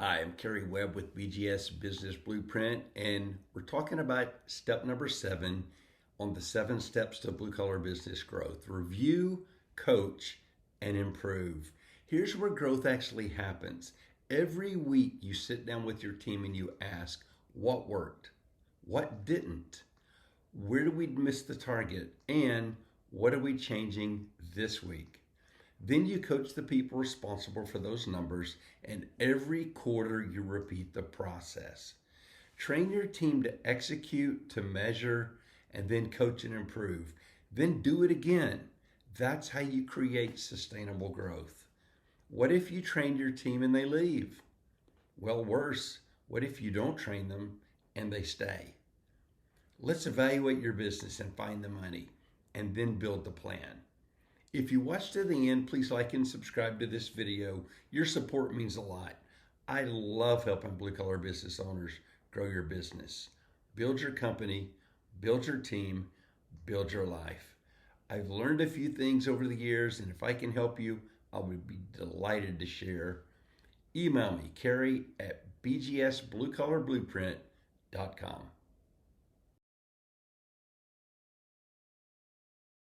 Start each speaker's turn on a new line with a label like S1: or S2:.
S1: Hi, I'm Kerry Webb with BGS Business Blueprint, and we're talking about step number 7 on the 7 steps to blue collar business growth. Review, coach, and improve. Here's where growth actually happens. Every week you sit down with your team and you ask, what worked? What didn't? Where did we miss the target? And what are we changing this week? Then you coach the people responsible for those numbers, and every quarter you repeat the process. Train your team to execute, to measure, and then coach and improve. Then do it again. That's how you create sustainable growth. What if you train your team and they leave? Well, worse, what if you don't train them and they stay? Let's evaluate your business and find the money, and then build the plan. If you watched to the end, please like and subscribe to this video. Your support means a lot. I love helping blue collar business owners grow your business. Build your company, build your team, build your life. I've learned a few things over the years, and if I can help you, I would be delighted to share. Email me, Kerry at bgsbluecollarblueprint.com.